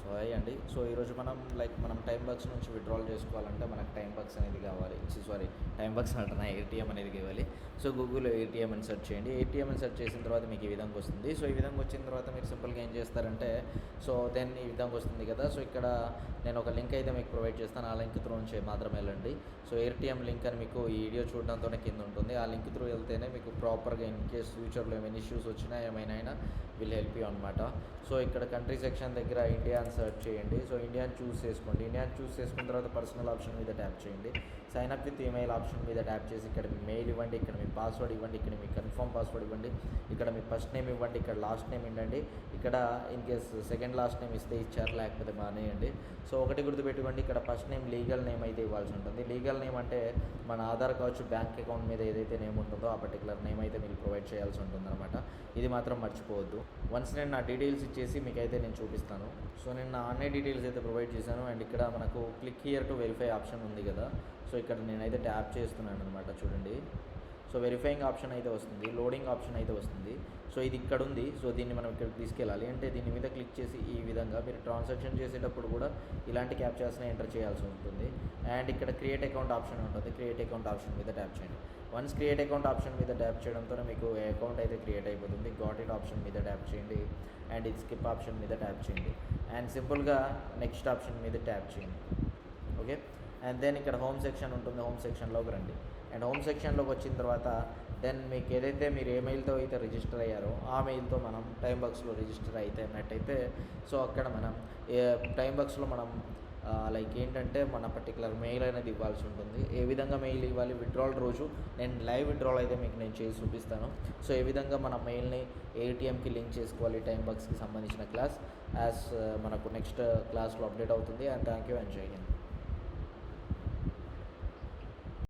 So hi అండి. So ఈరోజు మనం టైం బక్స్ నుంచి విత్డ్రాల్ చేసుకోవాలంటే మనకు టైం బక్స్ అనేది కావాలి. టైం బక్స్ అంటున్నా, ఏటీఎం అనేది కావాలి. సో గూగుల్లో ఏటీఎం అని సెర్చ్ చేయండి. ఏటీఎం అని సెర్చ్ చేసిన తర్వాత మీకు ఈ విధంగా వస్తుంది. సో ఈ విధంగా వచ్చిన తర్వాత మీరు సింపుల్గా ఏం చేస్తారంటే, సో దెన్ ఈ విధంగా వస్తుంది కదా. సో ఇక్కడ నేను ఒక లింక్ అయితే మీకు ప్రొవైడ్ చేస్తాను. ఆ లింక్ త్రూ నుంచి మాత్రమే వెళ్ళండి. సో ఏటీఎం లింక్ అని మీకు ఈ వీడియో చూడడంతోనే కింద ఉంటుంది. ఆ లింక్ త్రూ వెళ్తేనే మీకు ప్రాపర్గా ఇన్ కేస్ ఫ్యూచర్లో ఏమైనా ఇష్యూస్ వచ్చినా ఏమైనా విల్ హెల్ప్ యూ అనమాట. సో ఇక్కడ కంట్రీ సెక్షన్ దగ్గర ఇండియా అని సెర్చ్ చేయండి. సో ఇండియాని చూస్ చేసుకోండి. ఇండియాని చూస్ చేసుకున్న తర్వాత పర్సనల్ ఆప్షన్ మీద ట్యాప్ చేయండి. Sign up with email option మీద ట్యాప్ చేసి ఇక్కడ మీ మెయిల్ ఇవ్వండి, ఇక్కడ మీ పాస్వర్డ్ ఇవ్వండి, ఇక్కడ మీ కన్ఫర్మ్ పాస్వర్డ్ ఇవ్వండి, ఇక్కడ మీ ఫస్ట్ నేమ్ ఇవ్వండి, ఇక్కడ లాస్ట్ నేమ్ ఇవ్వండి. ఇక్కడ in case second last name ఇస్తే ఇచ్చారు, లేకపోతే మానేయండి. సో ఒకటి గుర్తుపెట్టుకోండి, ఇక్కడ ఫస్ట్ నేమ్ లీగల్ నేమ్ అయితే ఇవ్వాల్సి ఉంటుంది. లీగల్ నేమ్ అంటే మన ఆధార్ కావచ్చు, బ్యాంక్ అకౌంట్ మీద ఏదైతే నేమ్ ఉంటుందో ఆ పర్టికులర్ నేమ్ అయితే మీరు ప్రొవైడ్ చేయాల్సి ఉంటుంది అనమాట. ఇది మాత్రం మర్చిపోవద్దు. వన్స్ నేను నా డీటెయిల్స్ ఇచ్చేసి మీకైతే నేను చూపిస్తాను. సో నేను నా అన్ని డీటెయిల్స్ అయితే ప్రొవైడ్ చేశాను. అండ్ ఇక్కడ మనకు click here to verify option ఉంది కదా. సో ఇక్కడ నేనైతే ట్యాప్ చేస్తున్నాను అనమాట. చూడండి, సో వెరిఫైయింగ్ ఆప్షన్ అయితే వస్తుంది, లోడింగ్ ఆప్షన్ అయితే వస్తుంది. సో ఇది ఇక్కడ ఉంది. సో దీన్ని మనం ఇక్కడ తీసుకెళ్ళాలి అంటే దీని మీద క్లిక్ చేసి ఈ విధంగా మీరు ట్రాన్సాక్షన్ చేసేటప్పుడు కూడా ఇలాంటి క్యాప్చాస్ని ఎంటర్ చేయాల్సి ఉంటుంది. అండ్ ఇక్కడ క్రియేట్ అకౌంట్ ఆప్షన్ ఉంటుంది. క్రియేట్ అకౌంట్ ఆప్షన్ మీద ట్యాప్ చేయండి. వన్స్ క్రియేట్ అకౌంట్ ఆప్షన్ మీద ట్యాప్ చేయడంతో మీకు అకౌంట్ అయితే క్రియేట్ అయిపోతుంది. గాట్ ఇట్ ఆప్షన్ మీద ట్యాప్ చేయండి. అండ్ ఇది స్కిప్ ఆప్షన్ మీద ట్యాప్ చేయండి. అండ్ సింపుల్గా నెక్స్ట్ ఆప్షన్ మీద ట్యాప్ చేయండి. ఓకే, అండ్ దెన్ ఇక్కడ హోమ్ సెక్షన్ ఉంటుంది. హోమ్ సెక్షన్లోకి రండి. అండ్ హోమ్ సెక్షన్లోకి వచ్చిన తర్వాత దెన్ మీకు ఏదైతే మీరు ఏ మెయిల్తో అయితే రిజిస్టర్ అయ్యారో ఆ మెయిల్తో మనం టైం బాక్స్లో రిజిస్టర్ అయితే అన్నట్టయితే సో అక్కడ మనం టైం బాక్స్లో మనం లైక్ ఏంటంటే మన పర్టికులర్ మెయిల్ అనేది ఇవ్వాల్సి ఉంటుంది. ఏ విధంగా మెయిల్ ఇవ్వాలి విత్డ్రాల్ రోజు నేను లైవ్ విత్డ్రాల్ అయితే మీకు నేను చేసి చూపిస్తాను. సో ఏ విధంగా మన మెయిల్ని ఏటీఎంకి లింక్ చేసుకోవాలి టైం బాక్స్కి సంబంధించిన క్లాస్ మనకు నెక్స్ట్ క్లాస్లో అప్డేట్ అవుతుంది. అండ్ థ్యాంక్ యూ అండ్ జై హింద్.